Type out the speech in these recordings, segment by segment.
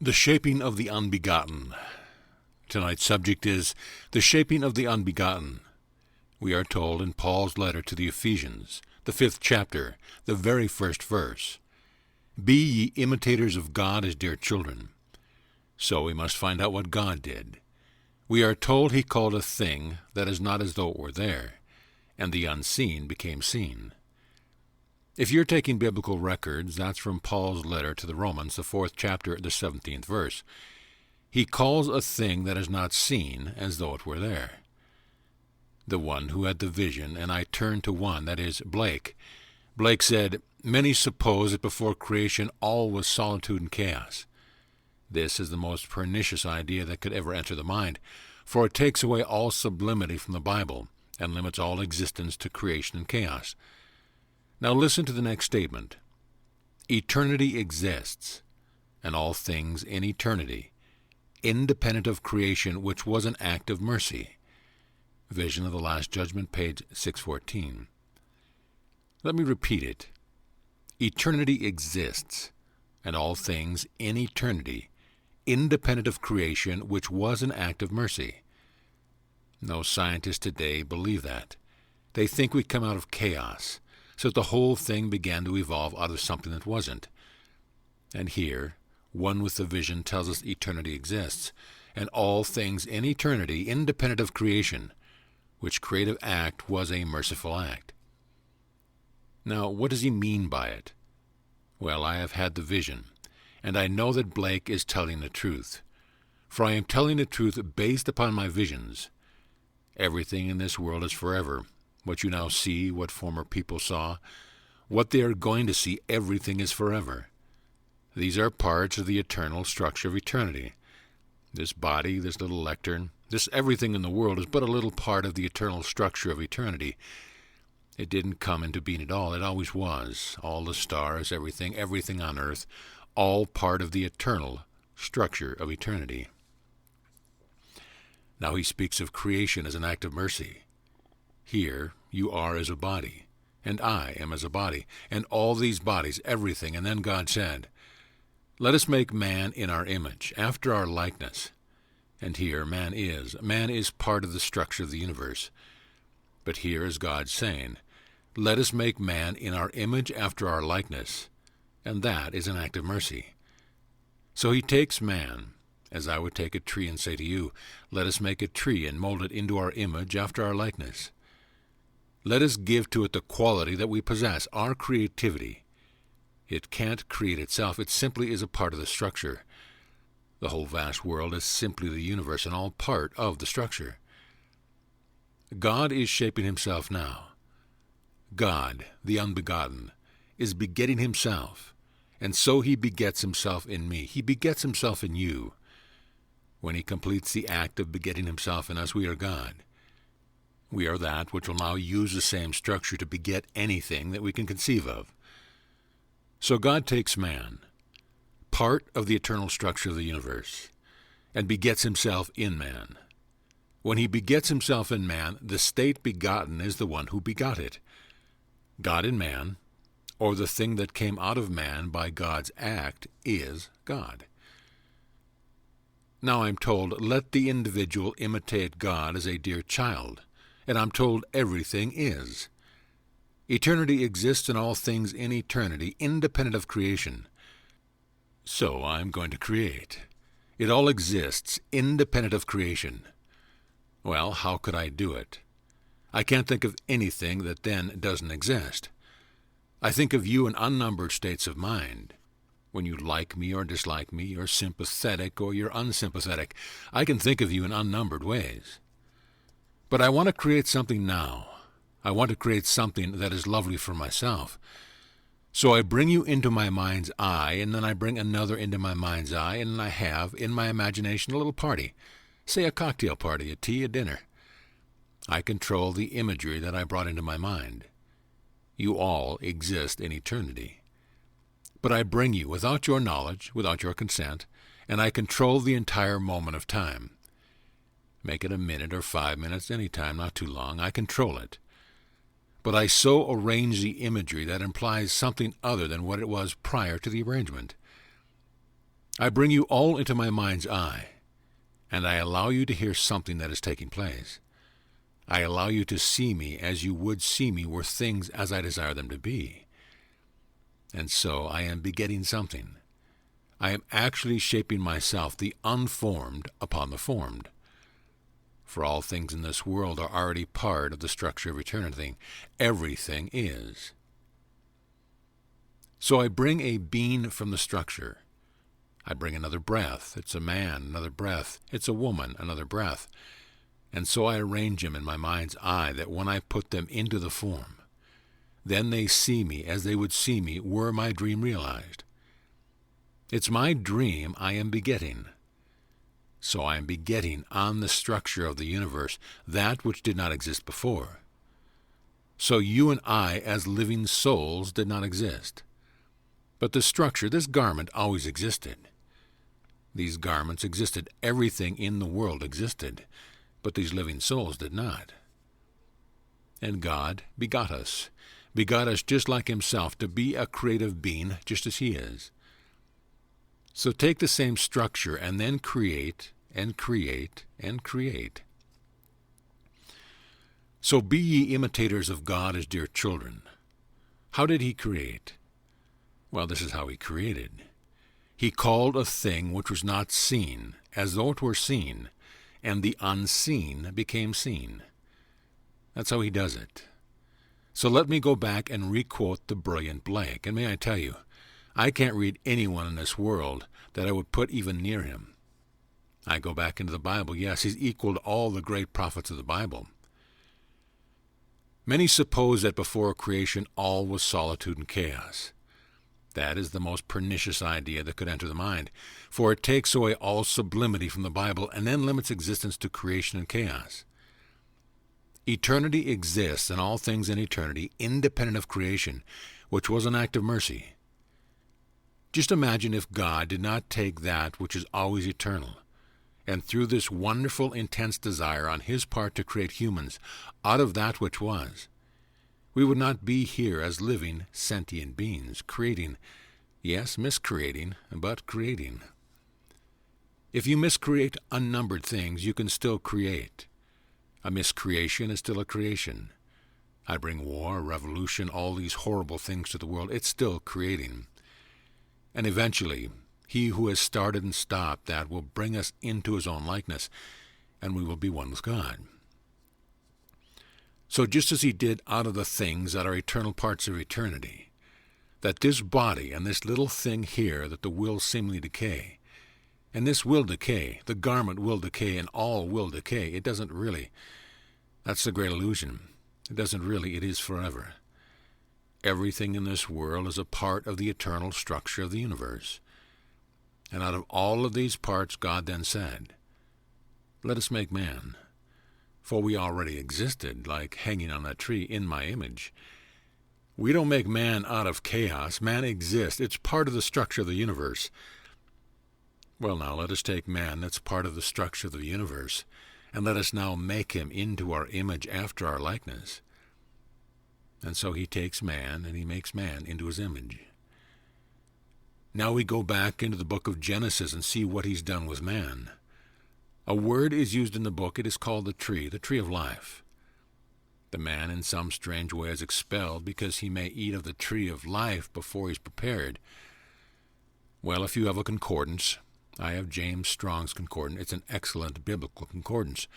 The shaping of the unbegotten. Tonight's subject is the shaping of the unbegotten. We are told in Paul's letter to the Ephesians, the 5th chapter, the very first verse, "Be ye imitators of God as dear children." So we must find out what God did. We are told he called a thing that is not as though it were there, and the unseen became seen. If you're taking biblical records, that's from Paul's letter to the Romans, the 4th chapter, the 17th verse. He calls a thing that is not seen as though it were there. The one who had the vision, and I turned to one, that is, Blake. Blake said, "Many suppose that before creation all was solitude and chaos." This is the most pernicious idea that could ever enter the mind, for it takes away all sublimity from the Bible and limits all existence to creation and chaos. Now listen to the next statement. Eternity exists, and all things in eternity, independent of creation, which was an act of mercy. Vision of the Last Judgment, page 614. Let me repeat it. Eternity exists, and all things in eternity, independent of creation, which was an act of mercy. No scientists today believe that. They think we come out of chaos, so that the whole thing began to evolve out of something that wasn't. And here, one with the vision tells us eternity exists, and all things in eternity, independent of creation, which creative act was a merciful act. Now, what does he mean by it? Well, I have had the vision, and I know that Blake is telling the truth, for I am telling the truth based upon my visions. Everything in this world is forever. What you now see, what former people saw, what they are going to see, everything is forever. These are parts of the eternal structure of eternity. This body, this little lectern, this everything in the world is but a little part of the eternal structure of eternity. It didn't come into being at all. It always was. All the stars, everything on earth, all part of the eternal structure of eternity. Now he speaks of creation as an act of mercy. Here you are as a body, and I am as a body, and all these bodies, everything. And then God said, "Let us make man in our image, after our likeness." And here man is part of the structure of the universe. But here is God saying, "Let us make man in our image, after our likeness." And that is an act of mercy. So he takes man, as I would take a tree and say to you, "Let us make a tree and mold it into our image, after our likeness." Let us give to it the quality that we possess, our creativity. It can't create itself. It simply is a part of the structure. The whole vast world is simply the universe and all part of the structure. God is shaping himself now. God, the unbegotten, is begetting himself, and so he begets himself in me. He begets himself in you. When he completes the act of begetting himself in us, we are God. We are that which will now use the same structure to beget anything that we can conceive of. So God takes man, part of the eternal structure of the universe, and begets himself in man. When he begets himself in man, the state begotten is the one who begot it. God in man, or the thing that came out of man by God's act, is God. Now I'm told, let the individual imitate God as a dear child. And I'm told everything is. Eternity exists in all things in eternity, independent of creation. So I'm going to create. It all exists, independent of creation. Well, how could I do it? I can't think of anything that then doesn't exist. I think of you in unnumbered states of mind. When you like me or dislike me, you're sympathetic or you're unsympathetic. I can think of you in unnumbered ways. But I want to create something now. I want to create something that is lovely for myself. So I bring you into my mind's eye, and then I bring another into my mind's eye, and then I have, in my imagination, a little party. Say a cocktail party, a tea, a dinner. I control the imagery that I brought into my mind. You all exist in eternity. But I bring you without your knowledge, without your consent, and I control the entire moment of time. Make it a minute or 5 minutes, any time, not too long. I control it. But I so arrange the imagery that implies something other than what it was prior to the arrangement. I bring you all into my mind's eye, and I allow you to hear something that is taking place. I allow you to see me as you would see me were things as I desire them to be. And so I am begetting something. I am actually shaping myself, the unformed, upon the formed. For all things in this world are already part of the structure of eternity. Everything is. So I bring a being from the structure. I bring another breath. It's a man, another breath. It's a woman, another breath. And so I arrange them in my mind's eye that when I put them into the form, then they see me as they would see me were my dream realized. It's my dream I am begetting. So I am begetting on the structure of the universe that which did not exist before. So you and I as living souls did not exist. But the structure, this garment, always existed. These garments existed. Everything in the world existed. But these living souls did not. And God begot us just like himself, to be a creative being just as he is. So take the same structure and then create and create and create. So be ye imitators of God as dear children. How did he create? Well, this is how he created. He called a thing which was not seen as though it were seen, and the unseen became seen. That's how he does it. So let me go back and requote the brilliant Blake. And may I tell you, I can't read anyone in this world that I would put even near him. I go back into the Bible. Yes, he's equal to all the great prophets of the Bible. Many suppose that before creation all was solitude and chaos. That is the most pernicious idea that could enter the mind, for it takes away all sublimity from the Bible and then limits existence to creation and chaos. Eternity exists, and all things in eternity, independent of creation, which was an act of mercy. Just imagine if God did not take that which is always eternal, and through this wonderful, intense desire on his part to create humans out of that which was, we would not be here as living, sentient beings, creating, yes, miscreating, but creating. If you miscreate unnumbered things, you can still create. A miscreation is still a creation. I bring war, revolution, all these horrible things to the world. It's still creating. And eventually, he who has started and stopped that will bring us into his own likeness, and we will be one with God. So just as he did out of the things that are eternal parts of eternity, that this body and this little thing here that the will seemingly decay, and this will decay, the garment will decay, and all will decay. It doesn't really. That's the great illusion. It doesn't really. It is forever. Everything in this world is a part of the eternal structure of the universe. And out of all of these parts, God then said, let us make man. For we already existed, like hanging on that tree, in my image. We don't make man out of chaos. Man exists. It's part of the structure of the universe. Well, now, let us take man that's part of the structure of the universe, and let us now make him into our image after our likeness. And so he takes man, and he makes man into his image. Now we go back into the book of Genesis and see what he's done with man. A word is used in the book. It is called the tree of life. The man in some strange way is expelled because he may eat of the tree of life before he's prepared. Well, if you have a concordance, I have James Strong's concordance. It's an excellent biblical concordance.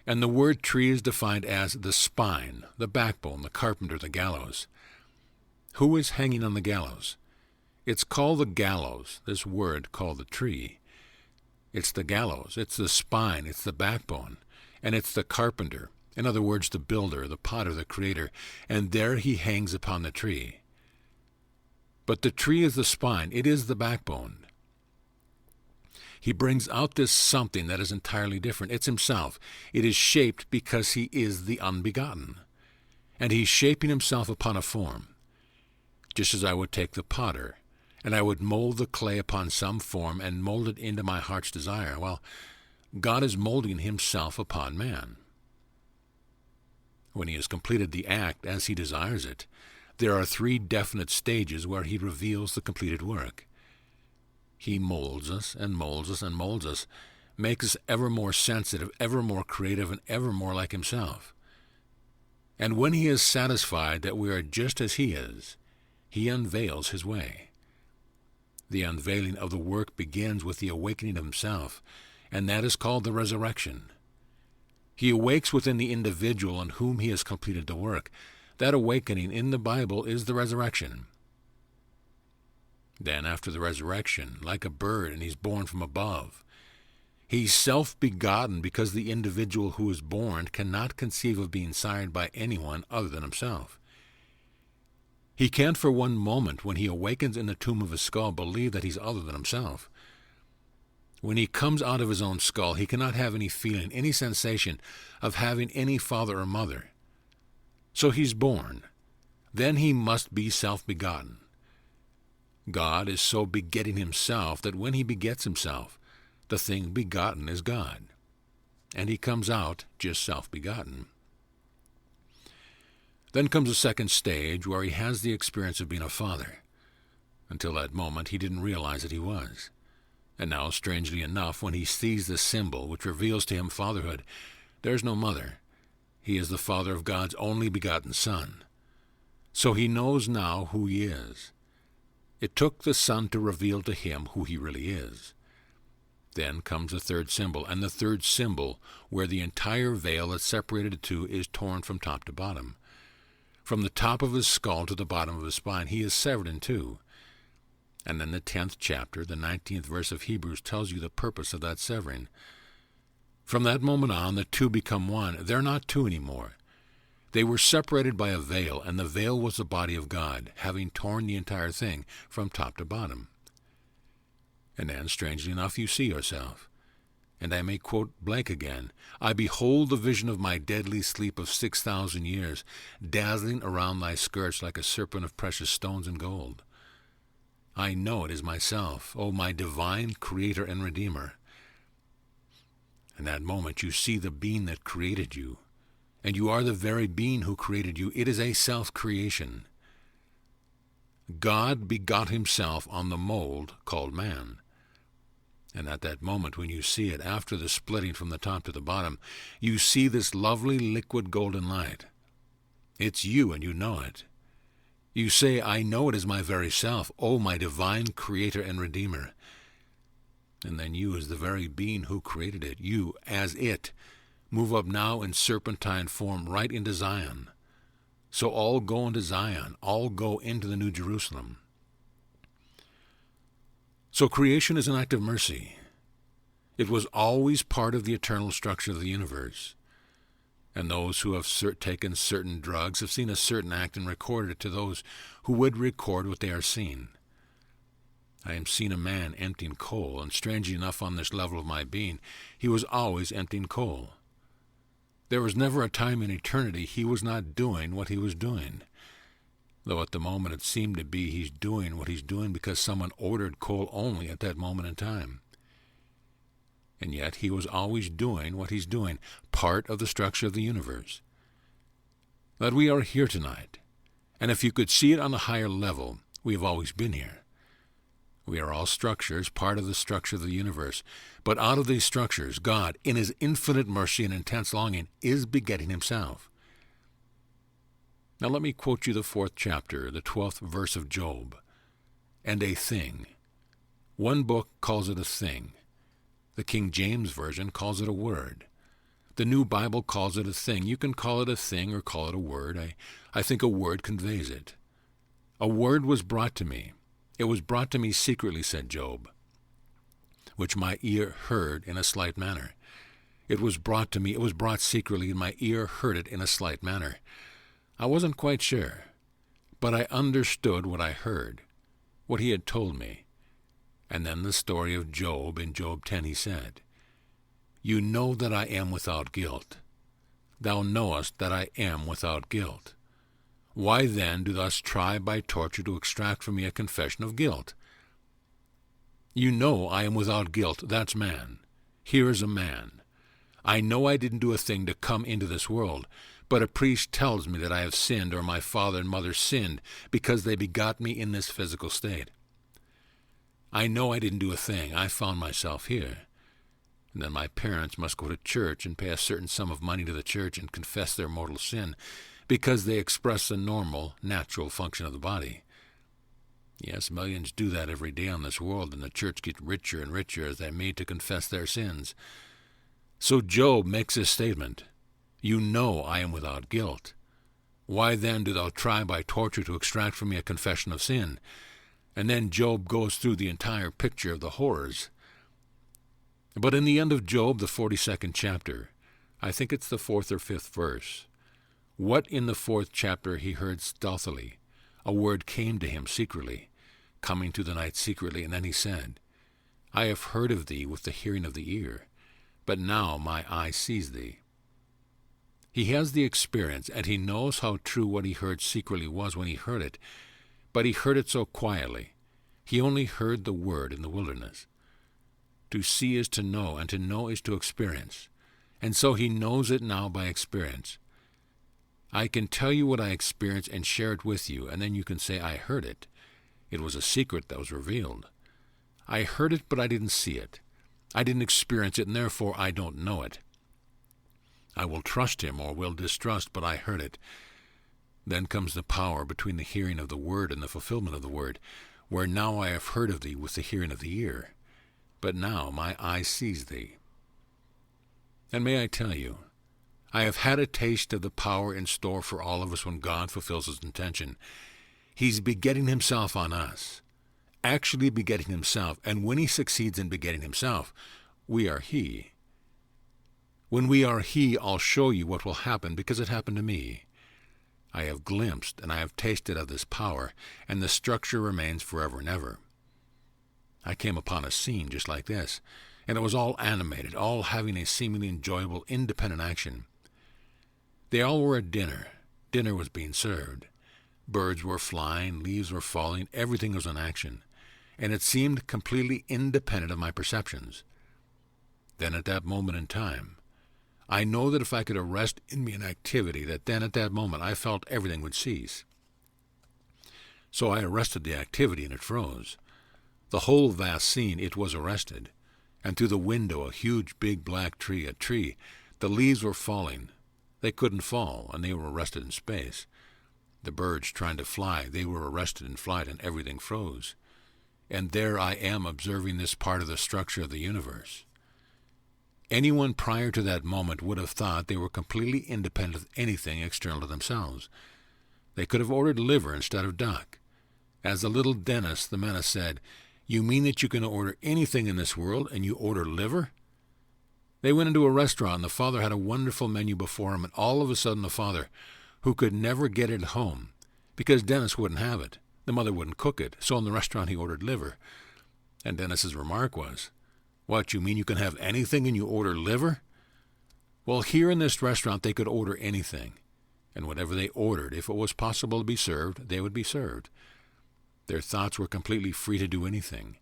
And the word tree is defined as the spine, the backbone, the carpenter, the gallows. Who is hanging on the gallows? It's called the gallows, this word called the tree. It's the gallows, it's the spine, it's the backbone, and it's the carpenter. In other words, the builder, the potter, the creator. And there he hangs upon the tree. But the tree is the spine. It is the backbone. He brings out this something that is entirely different. It's himself. It is shaped because he is the unbegotten. And he's shaping himself upon a form. Just as I would take the potter, and I would mold the clay upon some form and mold it into my heart's desire. Well, God is molding himself upon man. When he has completed the act as he desires it, there are 3 definite stages where he reveals the completed work. He molds us and molds us and molds us, makes us ever more sensitive, ever more creative, and ever more like himself. And when he is satisfied that we are just as he is, he unveils his way. The unveiling of the work begins with the awakening of himself, and that is called the resurrection. He awakes within the individual on whom he has completed the work. That awakening in the Bible is the resurrection. Then after the resurrection, like a bird, and he's born from above. He's self-begotten because the individual who is born cannot conceive of being sired by anyone other than himself. He can't for one moment, when he awakens in the tomb of his skull, believe that he's other than himself. When he comes out of his own skull, he cannot have any feeling, any sensation of having any father or mother. So he's born. Then he must be self-begotten. God is so begetting himself that when he begets himself, the thing begotten is God. And he comes out just self-begotten. Then comes a second stage where he has the experience of being a father. Until that moment, he didn't realize that he was. And now, strangely enough, when he sees the symbol which reveals to him fatherhood, there's no mother. He is the father of God's only begotten Son. So he knows now who he is. It took the Son to reveal to him who he really is. Then comes the third symbol, and the third symbol, where the entire veil that separated the two is torn from top to bottom. From the top of his skull to the bottom of his spine, he is severed in two. And then the 10th chapter, the 19th verse of Hebrews, tells you the purpose of that severing. From that moment on, the two become one. They're not two anymore. They were separated by a veil, and the veil was the body of God, having torn the entire thing from top to bottom. And then, strangely enough, you see yourself. And I may quote Blake again, "I behold the vision of my deadly sleep of 6,000 years, dazzling around thy skirts like a serpent of precious stones and gold. I know it is myself, O my divine Creator and Redeemer." In that moment you see the being that created you, and you are the very being who created you. It is a self-creation. God begot himself on the mold called man. And at that moment when you see it, after the splitting from the top to the bottom, you see this lovely liquid golden light. It's you, and you know it. You say, "I know it is my very self, O my divine Creator and Redeemer." And then you, as the very being who created it, you, as it, move up now in serpentine form right into Zion. So all go into Zion, all go into the New Jerusalem. So creation is an act of mercy. It was always part of the eternal structure of the universe. And those who have taken certain drugs have seen a certain act and recorded it to those who would record what they are seeing. I am seeing a man emptying coal, and strangely enough, on this level of my being, he was always emptying coal. There was never a time in eternity he was not doing what he was doing, though at the moment it seemed to be he's doing what he's doing because someone ordered coal only at that moment in time. And yet he was always doing what he's doing, part of the structure of the universe. That we are here tonight, and if you could see it on a higher level, we have always been here. We are all structures, part of the structure of the universe. But out of these structures, God, in his infinite mercy and intense longing, is begetting himself. Now let me quote you the 4th chapter, the 12th verse of Job. "And a thing." One book calls it a thing. The King James Version calls it a word. The New Bible calls it a thing. You can call it a thing or call it a word. I think a word conveys it. "A word was brought to me. It was brought to me secretly," said Job, "which my ear heard in a slight manner." It was brought to me, it was brought secretly, and my ear heard it in a slight manner. I wasn't quite sure, but I understood what I heard, what he had told me. And then the story of Job. In Job 10 he said, "You know that I am without guilt. Thou knowest that I am without guilt. Why then do thus try by torture to extract from me a confession of guilt? You know I am without guilt, that's man. Here is a man. I know I didn't do a thing to come into this world, but a priest tells me that I have sinned, or my father and mother sinned, because they begot me in this physical state. I know I didn't do a thing. I found myself here. And then my parents must go to church and pay a certain sum of money to the church and confess their mortal sin because they express the normal, natural function of the body. Yes, millions do that every day on this world, and the church gets richer and richer as they're made to confess their sins. So Job makes this statement, "You know I am without guilt. Why then do thou try by torture to extract from me a confession of sin?" And then Job goes through the entire picture of the horrors. But in the end of Job, the 42nd chapter, I think it's the 4th or 5th verse, what in the 4th chapter he heard stealthily, a word came to him secretly, coming to the night secretly, and then he said, "I have heard of thee with the hearing of the ear, but now my eye sees thee." He has the experience, and he knows how true what he heard secretly was when he heard it, but he heard it so quietly. He only heard the word in the wilderness. To see is to know, and to know is to experience. And so he knows it now by experience. I can tell you what I experienced and share it with you, and then you can say, "I heard it. It was a secret that was revealed. I heard it, but I didn't see it. I didn't experience it, and therefore I don't know it. I will trust him or will distrust, but I heard it." Then comes the power between the hearing of the word and the fulfillment of the word, where now I have heard of thee with the hearing of the ear, but now my eye sees thee. And may I tell you, I have had a taste of the power in store for all of us when God fulfills his intention. He's begetting himself on us, actually begetting himself, and when he succeeds in begetting himself, we are he. When we are he, I'll show you what will happen, because it happened to me. I have glimpsed and I have tasted of this power, and the structure remains forever and ever. I came upon a scene just like this, and it was all animated, all having a seemingly enjoyable, independent action. They all were at dinner. Dinner was being served. Birds were flying, leaves were falling, everything was in action, and it seemed completely independent of my perceptions. Then at that moment in time, I know that if I could arrest in me an activity, that then at that moment I felt everything would cease. So I arrested the activity, and it froze. The whole vast scene, it was arrested. And through the window, a huge big black tree, the leaves were falling. They couldn't fall, and they were arrested in space. The birds trying to fly, they were arrested in flight, and everything froze. And there I am observing this part of the structure of the universe. Anyone prior to that moment would have thought they were completely independent of anything external to themselves. They could have ordered liver instead of duck. As the little dentist, the menace said, "You mean that you can order anything in this world, and you order liver?" They went into a restaurant, and the father had a wonderful menu before him, and all of a sudden the father, who could never get it home, because Dennis wouldn't have it, the mother wouldn't cook it, so in the restaurant he ordered liver. And Dennis's remark was, "What, you mean you can have anything and you order liver?" Well, here in this restaurant they could order anything, and whatever they ordered, if it was possible to be served, they would be served. Their thoughts were completely free to do anything,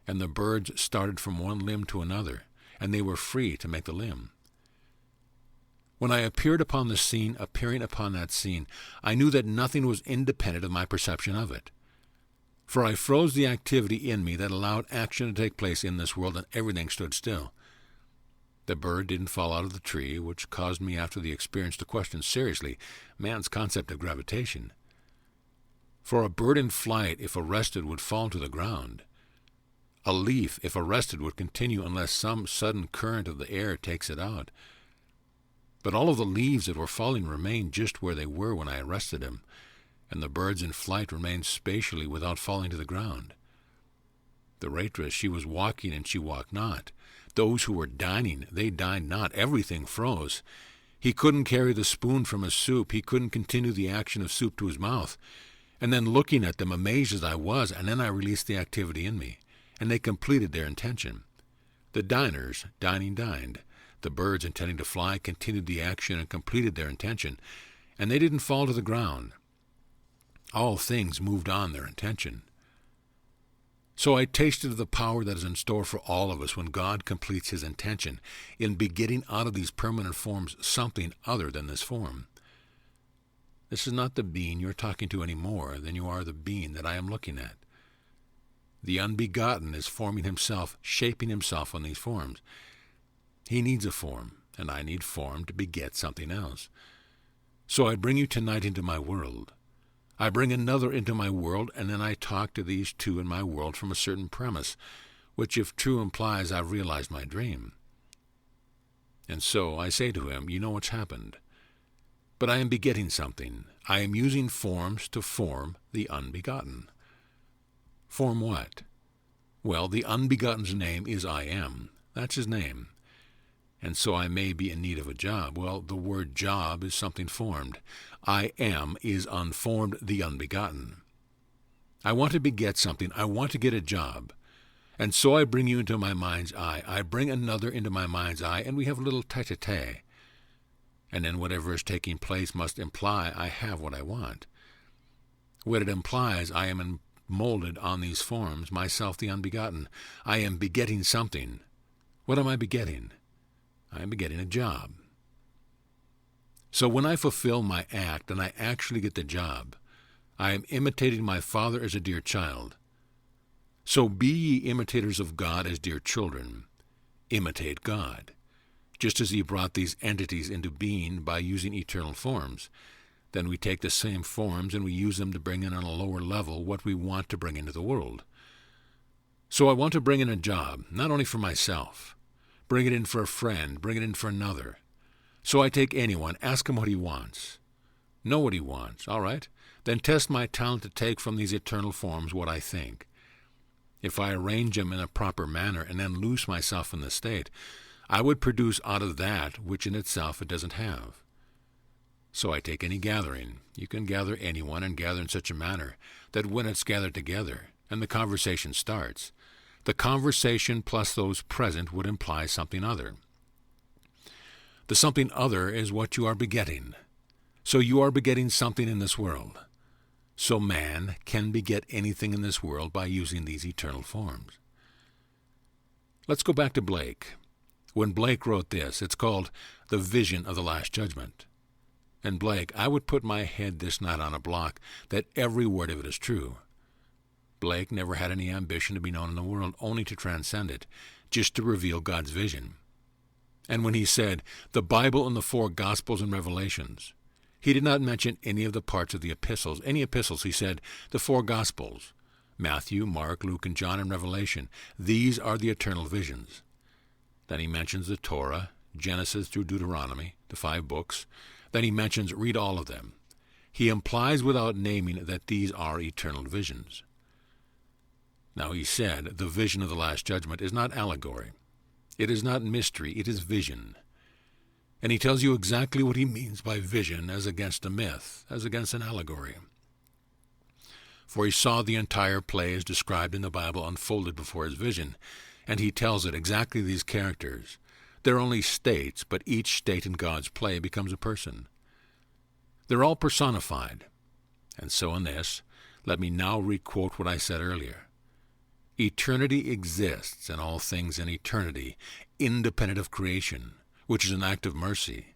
and the birds started from one limb to another, and they were free to make the limb. When I appearing upon that scene, I knew that nothing was independent of my perception of it. For I froze the activity in me that allowed action to take place in this world, and everything stood still. The bird didn't fall out of the tree, which caused me after the experience to question seriously man's concept of gravitation. For a bird in flight, if arrested, would fall to the ground. A leaf, if arrested, would continue unless some sudden current of the air takes it out. But all of the leaves that were falling remained just where they were when I arrested them, and the birds in flight remained spatially without falling to the ground. The waitress, she was walking and she walked not. Those who were dining, they dined not. Everything froze. He couldn't carry the spoon from his soup. He couldn't continue the action of soup to his mouth. And then looking at them, amazed as I was, and then I released the activity in me, and they completed their intention. The diners, dined. The birds intending to fly continued the action and completed their intention, and they didn't fall to the ground. All things moved on their intention. So I tasted of the power that is in store for all of us when God completes his intention in begetting out of these permanent forms something other than this form. This is not the being you're talking to any more than you are the being that I am looking at. The unbegotten is forming himself, shaping himself on these forms. He needs a form, and I need form to beget something else. So I bring you tonight into my world. I bring another into my world, and then I talk to these two in my world from a certain premise, which if true implies I've realized my dream. And so I say to him, you know what's happened. But I am begetting something. I am using forms to form the unbegotten. Form what? Well, the unbegotten's name is I am. That's his name. And so I may be in need of a job. Well, the word job is something formed. I am is unformed, the unbegotten. I want to beget something. I want to get a job. And so I bring you into my mind's eye. I bring another into my mind's eye, and we have a little tete-a-tete. And then whatever is taking place must imply I have what I want. What it implies, I am molded on these forms, myself the unbegotten. I am begetting something. What am I begetting? I am begetting a job. So when I fulfill my act and I actually get the job, I am imitating my Father as a dear child. So be ye imitators of God as dear children. Imitate God. Just as he brought these entities into being by using eternal forms, then we take the same forms and we use them to bring in on a lower level what we want to bring into the world. So I want to bring in a job, not only for myself. Bring it in for a friend, bring it in for another. So I take anyone, ask him what he wants. Know what he wants, all right? Then test my talent to take from these eternal forms what I think. If I arrange them in a proper manner and then loose myself in the state, I would produce out of that which in itself it doesn't have. So I take any gathering. You can gather anyone and gather in such a manner that when it's gathered together and the conversation starts, the conversation plus those present would imply something other. The something other is what you are begetting. So you are begetting something in this world. So man can beget anything in this world by using these eternal forms. Let's go back to Blake. When Blake wrote this, it's called The Vision of the Last Judgment. And Blake, I would put my head this night on a block that every word of it is true. Blake never had any ambition to be known in the world, only to transcend it, just to reveal God's vision. And when he said, the Bible and the 4 Gospels and Revelations, he did not mention any of the parts of the epistles. Any epistles, he said, the 4 Gospels, Matthew, Mark, Luke, and John, and Revelation. These are the eternal visions. Then he mentions the Torah, Genesis through Deuteronomy, the 5 books. Then he mentions, read all of them. He implies without naming that these are eternal visions. Now he said, the vision of the Last Judgment is not allegory. It is not mystery, it is vision. And he tells you exactly what he means by vision as against a myth, as against an allegory. For he saw the entire play as described in the Bible unfolded before his vision, and he tells it exactly these characters. They're only states, but each state in God's play becomes a person. They're all personified. And so in this, let me now requote what I said earlier. Eternity exists and all things in eternity, independent of creation, which is an act of mercy.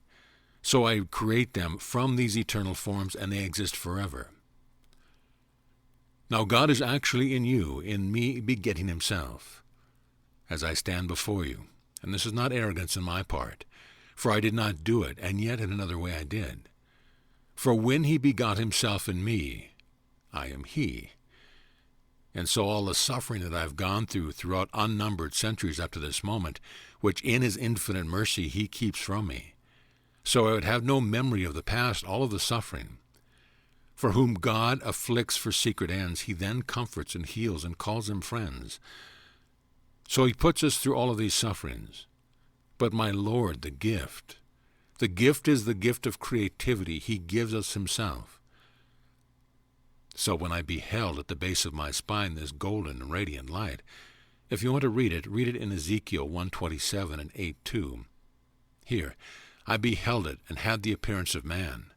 So I create them from these eternal forms, and they exist forever. Now God is actually in you, in me begetting himself, as I stand before you. And this is not arrogance on my part, for I did not do it, and yet in another way I did. For when he begot himself in me, I am he. And so all the suffering that I've gone through throughout unnumbered centuries up to this moment, which in his infinite mercy he keeps from me, so I would have no memory of the past, all of the suffering. For whom God afflicts for secret ends, he then comforts and heals and calls them friends. So he puts us through all of these sufferings. But my Lord, the gift is the gift of creativity. He gives us himself. So when I beheld at the base of my spine this golden and radiant light, if you want to read it in Ezekiel 1:27 and 8:2. Here, I beheld it and had the appearance of man.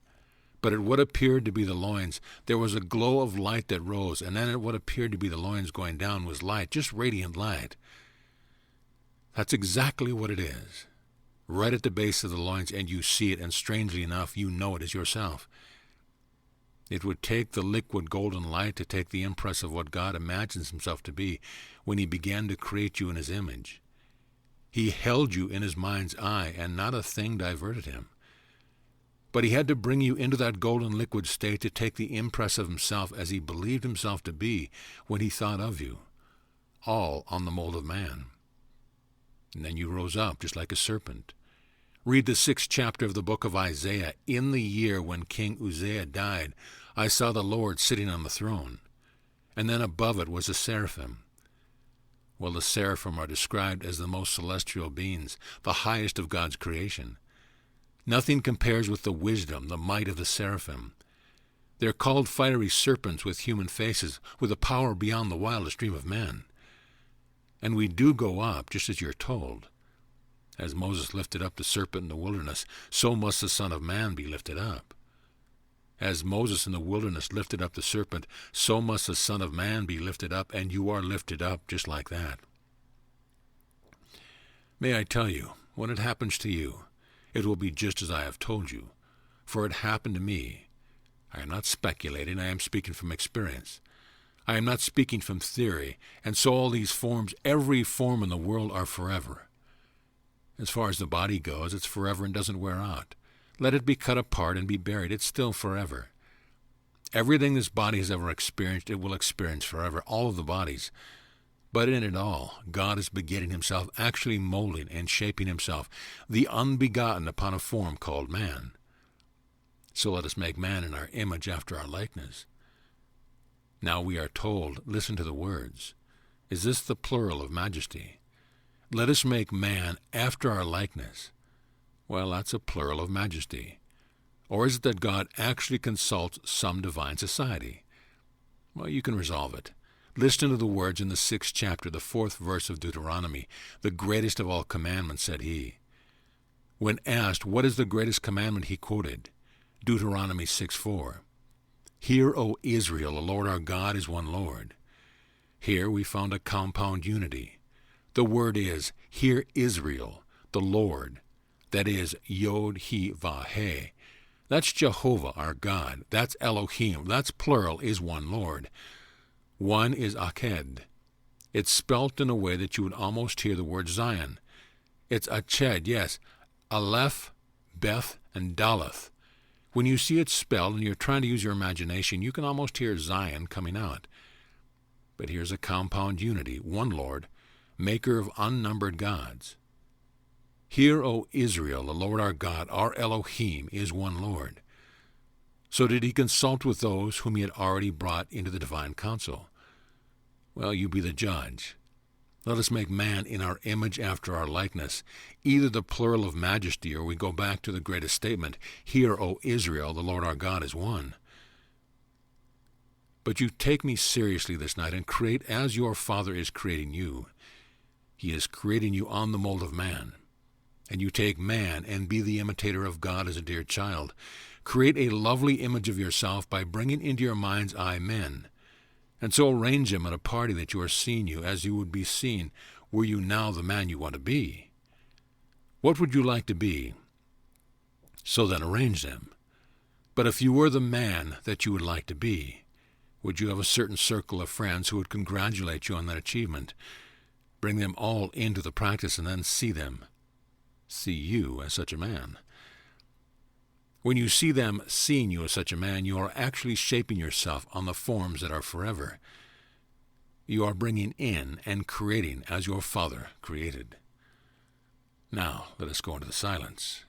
But at what appeared to be the loins, there was a glow of light that rose, and then at what appeared to be the loins going down was light, just radiant light. That's exactly what it is. Right at the base of the loins, and you see it, and strangely enough, you know it as yourself. It would take the liquid golden light to take the impress of what God imagines himself to be when he began to create you in his image. He held you in his mind's eye, and not a thing diverted him. But he had to bring you into that golden liquid state to take the impress of himself as he believed himself to be when he thought of you, all on the mold of man. And then you rose up just like a serpent. Read the 6th chapter of the book of Isaiah. In the year when King Uzziah died, I saw the Lord sitting on the throne, and then above it was a seraphim. Well, the seraphim are described as the most celestial beings, the highest of God's creation. Nothing compares with the wisdom, the might of the seraphim. They're called fiery serpents with human faces, with a power beyond the wildest dream of man. And we do go up, just as you're told. As Moses lifted up the serpent in the wilderness, so must the Son of Man be lifted up. As Moses in the wilderness lifted up the serpent, so must the Son of Man be lifted up, and you are lifted up just like that. May I tell you, when it happens to you, it will be just as I have told you, for it happened to me. I am not speculating, I am speaking from experience. I am not speaking from theory, and so all these forms, every form in the world, are forever. As far as the body goes, it's forever and doesn't wear out. Let it be cut apart and be buried. It's still forever. Everything this body has ever experienced, it will experience forever, all of the bodies. But in it all, God is begetting himself, actually molding and shaping himself, the unbegotten upon a form called man. So let us make man in our image after our likeness. Now we are told, listen to the words. Is this the plural of majesty? Let us make man after our likeness. Well, that's a plural of majesty. Or is it that God actually consults some divine society? Well, you can resolve it. Listen to the words in the 6th chapter, the 4th verse of Deuteronomy. The greatest of all commandments, said he. When asked what is the greatest commandment, he quoted Deuteronomy 6:4. Hear, O Israel, the Lord our God is one Lord. Here we found a compound unity. The word is, hear Israel, the Lord. That is, Yod-He-Vah-He. That's Jehovah, our God. That's Elohim. That's plural, is one Lord. One is Aked. It's spelt in a way that you would almost hear the word Zion. It's Ached, yes. Aleph, Beth, and Daleth. When you see it spelled and you're trying to use your imagination, you can almost hear Zion coming out. But here's a compound unity, one Lord, maker of unnumbered gods. Hear, O Israel, the Lord our God, our Elohim, is one Lord. So did he consult with those whom he had already brought into the divine council? Well, you be the judge. Let us make man in our image after our likeness, either the plural of majesty, or we go back to the greatest statement, Hear, O Israel, the Lord our God is one. But you take me seriously this night and create as your Father is creating you. He is creating you on the mold of man. And you take man and be the imitator of God as a dear child. Create a lovely image of yourself by bringing into your mind's eye men. And so arrange them at a party that you are seeing you as you would be seen were you now the man you want to be. What would you like to be? So then arrange them. But if you were the man that you would like to be, would you have a certain circle of friends who would congratulate you on that achievement? Bring them all into the practice and then see you as such a man. When you see them seeing you as such a man, you are actually shaping yourself on the forms that are forever. You are bringing in and creating as your Father created. Now, let us go into the silence.